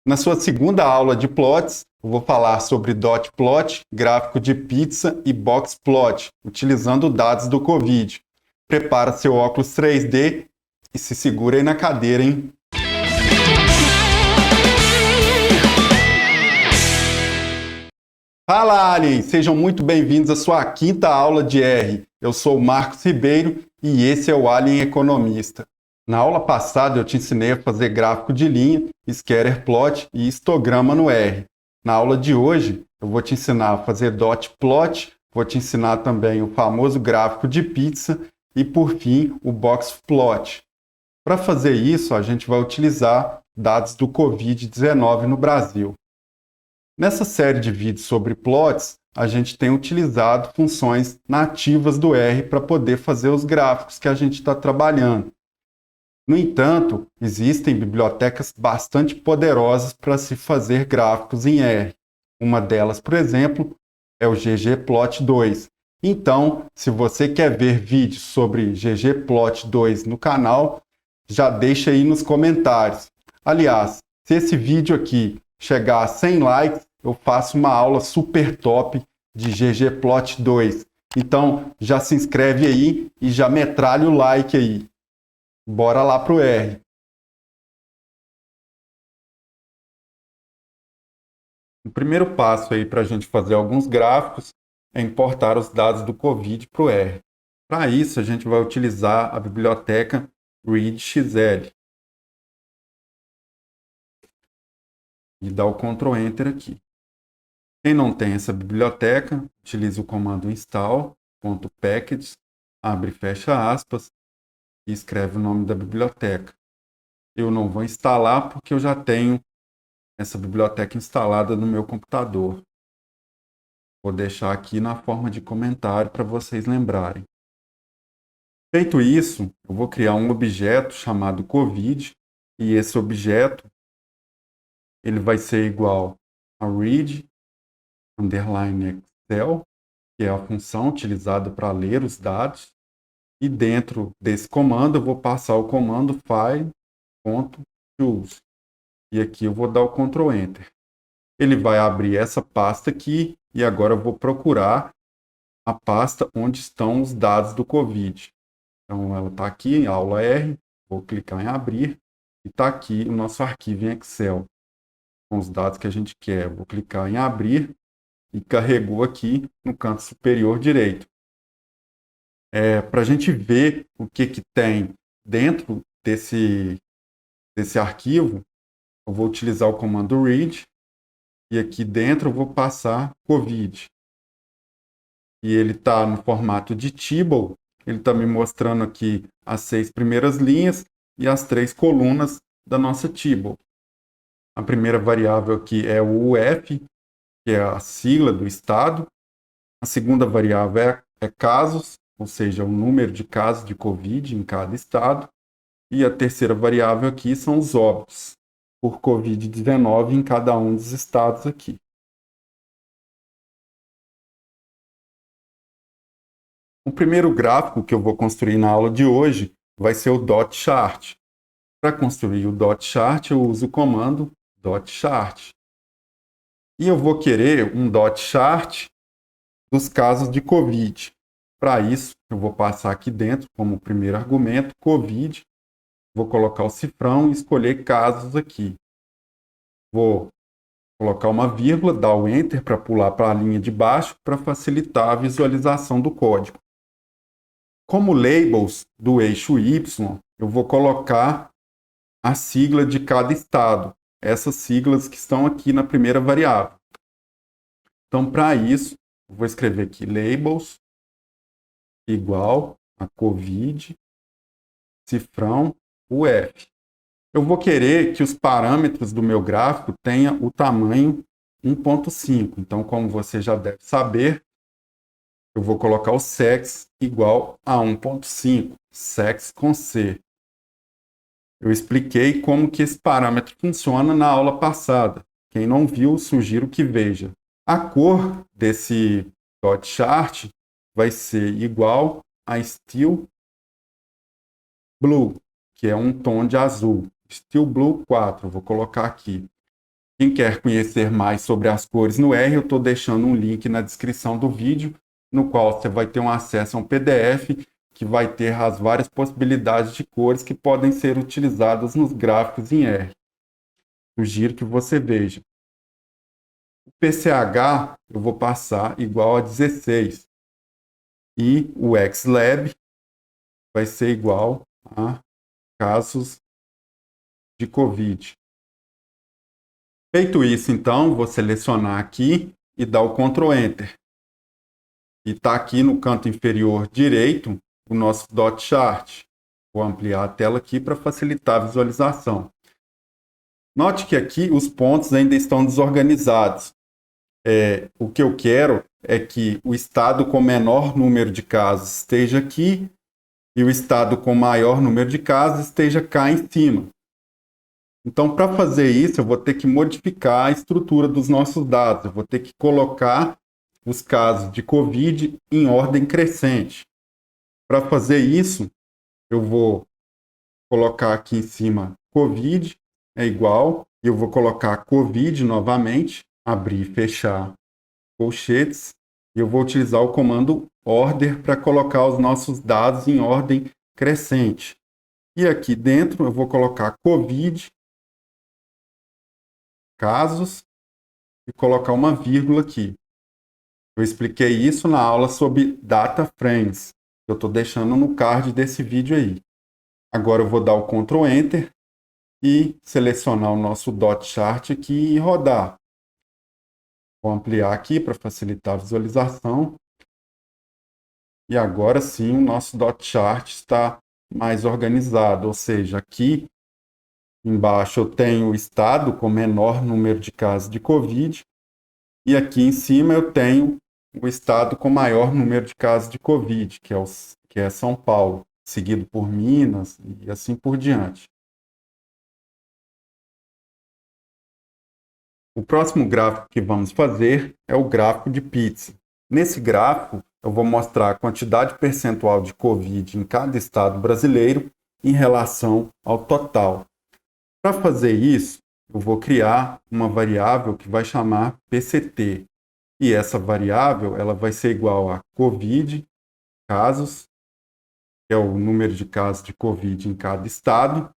Na sua segunda aula de plots, eu vou falar sobre dot plot, gráfico de pizza e box plot, utilizando dados do Covid. Prepara seu óculos 3D e se segura aí na cadeira, hein? Fala, aliens! Sejam muito bem-vindos à sua quinta aula de R. Eu sou o Marcos Ribeiro e esse é o Alien Economista. Na aula passada eu te ensinei a fazer gráfico de linha, scatter plot e histograma no R. Na aula de hoje eu vou te ensinar a fazer dot plot, vou te ensinar também o famoso gráfico de pizza e, por fim, o box plot. Para fazer isso, a gente vai utilizar dados do Covid-19 no Brasil. Nessa série de vídeos sobre plots, a gente tem utilizado funções nativas do R para poder fazer os gráficos que a gente está trabalhando. No entanto, existem bibliotecas bastante poderosas para se fazer gráficos em R. Uma delas, por exemplo, é o ggplot2. Então, se você quer ver vídeos sobre ggplot2 no canal, já deixa aí nos comentários. Aliás, se esse vídeo aqui chegar a 100 likes, eu faço uma aula super top de ggplot2. Então, já se inscreve aí e já metralha o like aí. Bora lá pro R. O primeiro passo aí para a gente fazer alguns gráficos é importar os dados do Covid para o R. Para isso, a gente vai utilizar a biblioteca readxl. E dar o Ctrl Enter aqui. Quem não tem essa biblioteca, utilize o comando install.packages, abre e fecha aspas, e escreve o nome da biblioteca. Eu não vou instalar porque eu já tenho essa biblioteca instalada no meu computador. Vou deixar aqui na forma de comentário para vocês lembrarem. Feito isso, eu vou criar um objeto chamado Covid, e esse objeto ele vai ser igual a read underline Excel, que é a função utilizada para ler os dados. E dentro desse comando, eu vou passar o comando file.choose. E aqui eu vou dar o Ctrl Enter. Ele vai abrir essa pasta aqui e agora eu vou procurar a pasta onde estão os dados do Covid. Então ela está aqui em aula R, vou clicar em abrir e está aqui o nosso arquivo em Excel com os dados que a gente quer. Vou clicar em abrir e carregou aqui no canto superior direito. Para a gente ver o que tem dentro desse arquivo, eu vou utilizar o comando read e aqui dentro eu vou passar Covid. E ele está no formato de table, ele está me mostrando aqui as 6 primeiras linhas e as 3 colunas da nossa table. A primeira variável aqui é o UF, que é a sigla do estado. A segunda variável é casos, ou seja, o número de casos de Covid em cada estado. E a terceira variável aqui são os óbitos por Covid-19 em cada um dos estados aqui. O primeiro gráfico que eu vou construir na aula de hoje vai ser o dot chart. Para construir o dot chart, eu uso o comando dot chart. E eu vou querer um dot chart dos casos de Covid. Para isso, eu vou passar aqui dentro, como primeiro argumento, Covid. Vou colocar o cifrão e escolher casos aqui. Vou colocar uma vírgula, dar o Enter para pular para a linha de baixo para facilitar a visualização do código. Como labels do eixo Y, eu vou colocar a sigla de cada estado. Essas siglas que estão aqui na primeira variável. Então, para isso, eu vou escrever aqui labels igual a Covid, cifrão, UF. Eu vou querer que os parâmetros do meu gráfico tenham o tamanho 1.5. Então, como você já deve saber, eu vou colocar o sex igual a 1.5, sex com C. Eu expliquei como que esse parâmetro funciona na aula passada. Quem não viu, sugiro que veja. A cor desse dot chart vai ser igual a Steel Blue, que é um tom de azul. Steel Blue 4, vou colocar aqui. Quem quer conhecer mais sobre as cores no R, eu estou deixando um link na descrição do vídeo, no qual você vai ter um acesso a um PDF que vai ter as várias possibilidades de cores que podem ser utilizadas nos gráficos em R. Sugiro que você veja. O PCH eu vou passar igual a 16 e o XLab vai ser igual a casos de COVID. Feito isso, então, vou selecionar aqui e dar o Ctrl Enter. E está aqui no canto inferior direito o nosso dot chart. Vou ampliar a tela aqui para facilitar a visualização. Note que aqui os pontos ainda estão desorganizados. O que eu quero é que o estado com menor número de casos esteja aqui e o estado com maior número de casos esteja cá em cima. Então, para fazer isso, eu vou ter que modificar a estrutura dos nossos dados. Eu vou ter que colocar os casos de COVID em ordem crescente. Para fazer isso, eu vou colocar aqui em cima COVID é igual, e eu vou colocar COVID novamente, abrir e fechar colchetes, e eu vou utilizar o comando order para colocar os nossos dados em ordem crescente. E aqui dentro eu vou colocar COVID, casos, e colocar uma vírgula aqui. Eu expliquei isso na aula sobre data frames, que eu estou deixando no card desse vídeo aí. Agora eu vou dar o Ctrl Enter e selecionar o nosso dot chart aqui e rodar. Vou ampliar aqui para facilitar a visualização. E agora sim o nosso dot chart está mais organizado, ou seja, aqui embaixo eu tenho o estado com menor número de casos de COVID e aqui em cima eu tenho o estado com maior número de casos de COVID, que é São Paulo, seguido por Minas e assim por diante. O próximo gráfico que vamos fazer é o gráfico de pizza. Nesse gráfico, eu vou mostrar a quantidade percentual de COVID em cada estado brasileiro em relação ao total. Para fazer isso, eu vou criar uma variável que vai chamar PCT. E essa variável ela vai ser igual a COVID, casos, que é o número de casos de COVID em cada estado,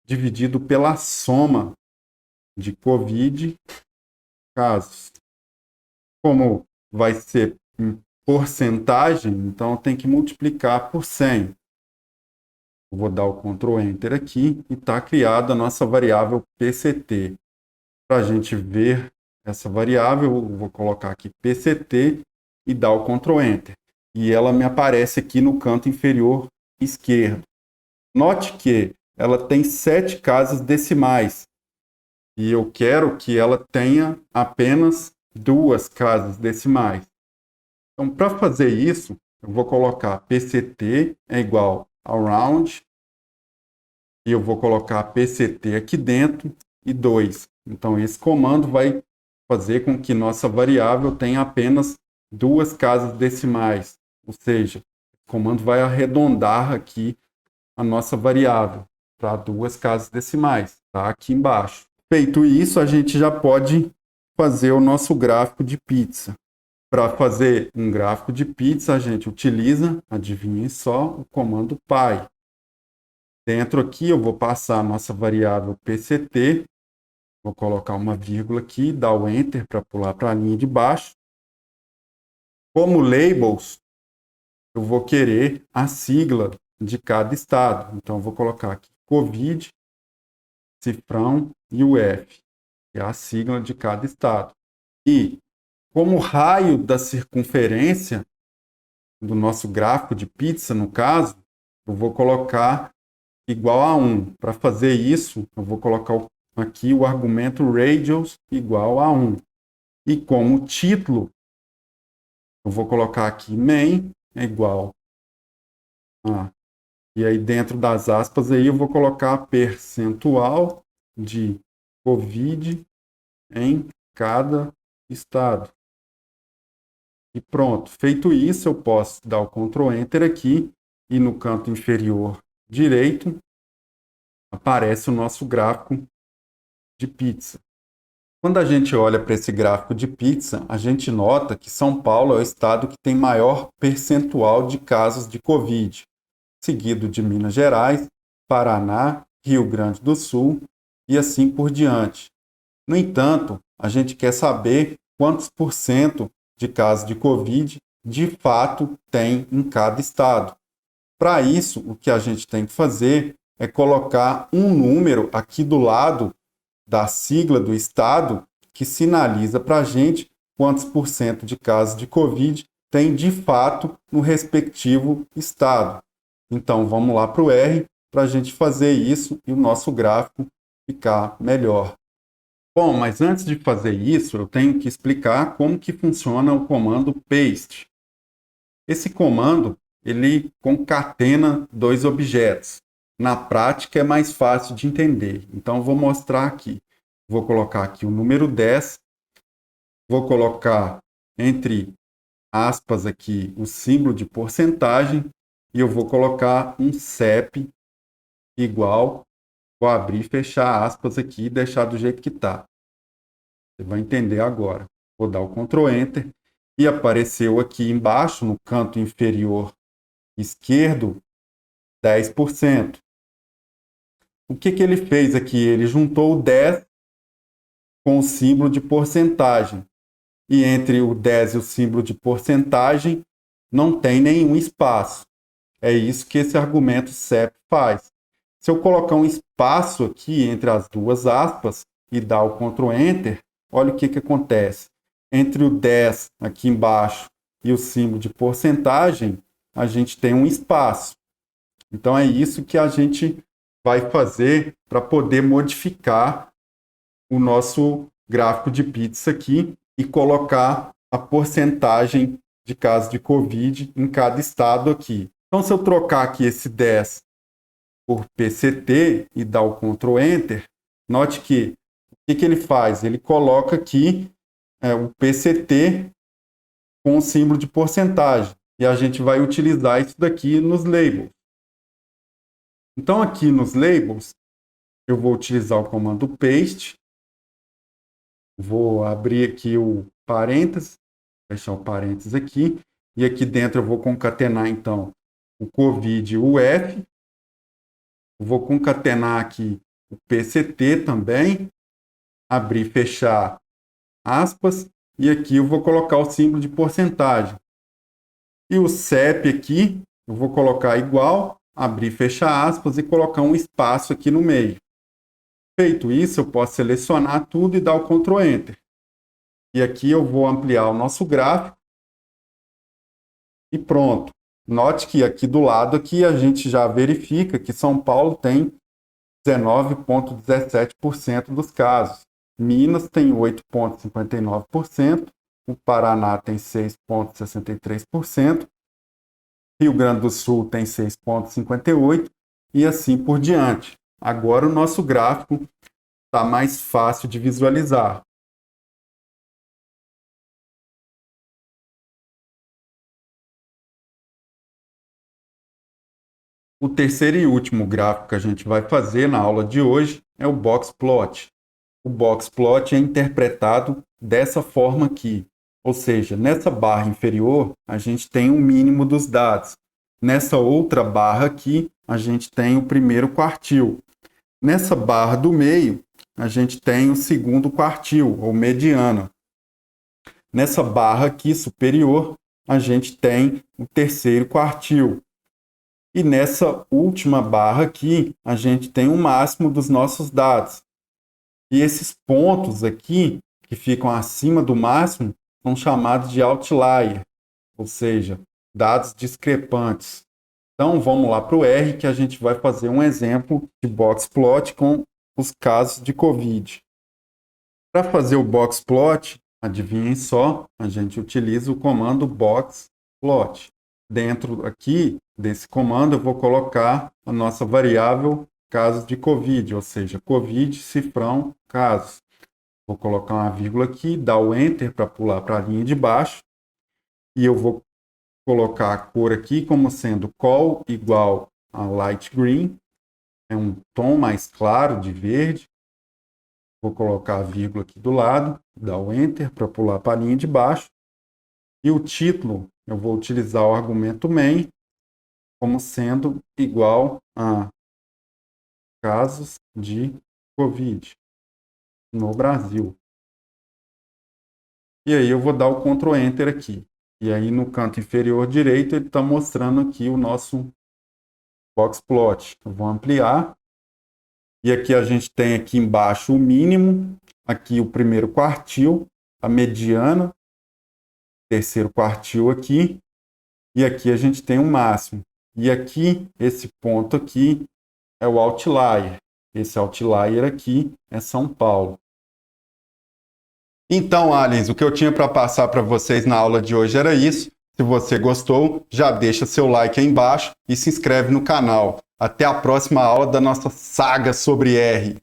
dividido pela soma de COVID casos. Como vai ser em porcentagem, então tem que multiplicar por 100. Eu vou dar o Ctrl Enter aqui e está criada a nossa variável PCT. Para a gente ver essa variável, eu vou colocar aqui PCT e dar o Ctrl Enter. E ela me aparece aqui no canto inferior esquerdo. Note que ela tem 7 casas decimais. E eu quero que ela tenha apenas 2 casas decimais. Então, para fazer isso, eu vou colocar PCT é igual ao round, e eu vou colocar PCT aqui dentro e 2. Então, esse comando vai fazer com que nossa variável tenha apenas 2 casas decimais. Ou seja, o comando vai arredondar aqui a nossa variável para 2 casas decimais, tá? Aqui embaixo. Feito isso, a gente já pode fazer o nosso gráfico de pizza. Para fazer um gráfico de pizza, a gente utiliza, adivinhem só, o comando py. Dentro aqui eu vou passar a nossa variável PCT, vou colocar uma vírgula aqui, dar o Enter para pular para a linha de baixo. Como labels, eu vou querer a sigla de cada estado. Então eu vou colocar aqui COVID, cifrão e UF, que é a sigla de cada estado. E como raio da circunferência do nosso gráfico de pizza, no caso, eu vou colocar igual a 1. Para fazer isso, eu vou colocar aqui o argumento radius igual a 1. E como título, eu vou colocar aqui main é igual a... E aí dentro das aspas aí eu vou colocar percentual de COVID em cada estado. E pronto, feito isso, eu posso dar o Ctrl Enter aqui e no canto inferior direito aparece o nosso gráfico de pizza. Quando a gente olha para esse gráfico de pizza, a gente nota que São Paulo é o estado que tem maior percentual de casos de Covid, seguido de Minas Gerais, Paraná, Rio Grande do Sul e assim por diante. No entanto, a gente quer saber quantos por cento de casos de Covid de fato tem em cada estado. Para isso, o que a gente tem que fazer é colocar um número aqui do lado da sigla do estado que sinaliza para a gente quantos por cento de casos de Covid tem de fato no respectivo estado. Então, vamos lá para o R para a gente fazer isso e o nosso gráfico ficar melhor. Bom, mas antes de fazer isso, eu tenho que explicar como que funciona o comando paste. Esse comando, ele concatena dois objetos. Na prática é mais fácil de entender. Então eu vou mostrar aqui. Vou colocar aqui o número 10, vou colocar entre aspas aqui o símbolo de porcentagem e eu vou colocar um CEP igual, vou abrir e fechar aspas aqui e deixar do jeito que está. Você vai entender agora. Vou dar o Ctrl Enter e apareceu aqui embaixo, no canto inferior esquerdo, 10%. O que ele fez aqui? Ele juntou o 10 com o símbolo de porcentagem. E entre o 10 e o símbolo de porcentagem não tem nenhum espaço. É isso que esse argumento CEP faz. Se eu colocar um espaço aqui entre as duas aspas e dar o Ctrl Enter, olha o que acontece. Entre o 10 aqui embaixo e o símbolo de porcentagem, a gente tem um espaço. Então é isso que a gente vai fazer para poder modificar o nosso gráfico de pizza aqui e colocar a porcentagem de casos de Covid em cada estado aqui. Então, se eu trocar aqui esse 10 por PCT e dar o Ctrl Enter, note que o que ele faz? Ele coloca aqui o PCT com o símbolo de porcentagem. E a gente vai utilizar isso daqui nos labels. Então, aqui nos labels, eu vou utilizar o comando paste. Vou abrir aqui o parênteses, fechar o parênteses aqui. E aqui dentro eu vou concatenar, então, o COVID e o F. Eu vou concatenar aqui o PCT também. Abrir e fechar aspas. E aqui eu vou colocar o símbolo de porcentagem. E o CEP aqui, eu vou colocar igual, abrir e fechar aspas e colocar um espaço aqui no meio. Feito isso, eu posso selecionar tudo e dar o Ctrl Enter. E aqui eu vou ampliar o nosso gráfico. E pronto. Note que aqui do lado aqui a gente já verifica que São Paulo tem 19,17% dos casos. Minas tem 8,59%. O Paraná tem 6,63%. Rio Grande do Sul tem 6,58% e assim por diante. Agora o nosso gráfico está mais fácil de visualizar. O terceiro e último gráfico que a gente vai fazer na aula de hoje é o box plot. O box plot é interpretado dessa forma aqui, ou seja, nessa barra inferior a gente tem o mínimo dos dados. Nessa outra barra aqui a gente tem o primeiro quartil. Nessa barra do meio a gente tem o segundo quartil, ou mediana. Nessa barra aqui superior a gente tem o terceiro quartil. E nessa última barra aqui, a gente tem o máximo dos nossos dados. E esses pontos aqui, que ficam acima do máximo, são chamados de outlier, ou seja, dados discrepantes. Então, vamos lá para o R, que a gente vai fazer um exemplo de box plot com os casos de Covid. Para fazer o box plot, adivinhem só, a gente utiliza o comando box plot. Dentro aqui desse comando, eu vou colocar a nossa variável casos de Covid, ou seja, Covid, cifrão, casos. Vou colocar uma vírgula aqui, dar o Enter para pular para a linha de baixo. E eu vou colocar a cor aqui como sendo col igual a light green, é um tom mais claro de verde. Vou colocar a vírgula aqui do lado, dar o Enter para pular para a linha de baixo. E o título, eu vou utilizar o argumento main como sendo igual a casos de Covid no Brasil. E aí eu vou dar o Ctrl Enter aqui. E aí no canto inferior direito ele está mostrando aqui o nosso boxplot. Eu vou ampliar. E aqui a gente tem aqui embaixo o mínimo, aqui o primeiro quartil, a mediana, terceiro quartil aqui, e aqui a gente tem o máximo. E aqui, esse ponto aqui é o outlier. Esse outlier aqui é São Paulo. Então, aliens, o que eu tinha para passar para vocês na aula de hoje era isso. Se você gostou, já deixa seu like aí embaixo e se inscreve no canal. Até a próxima aula da nossa saga sobre R.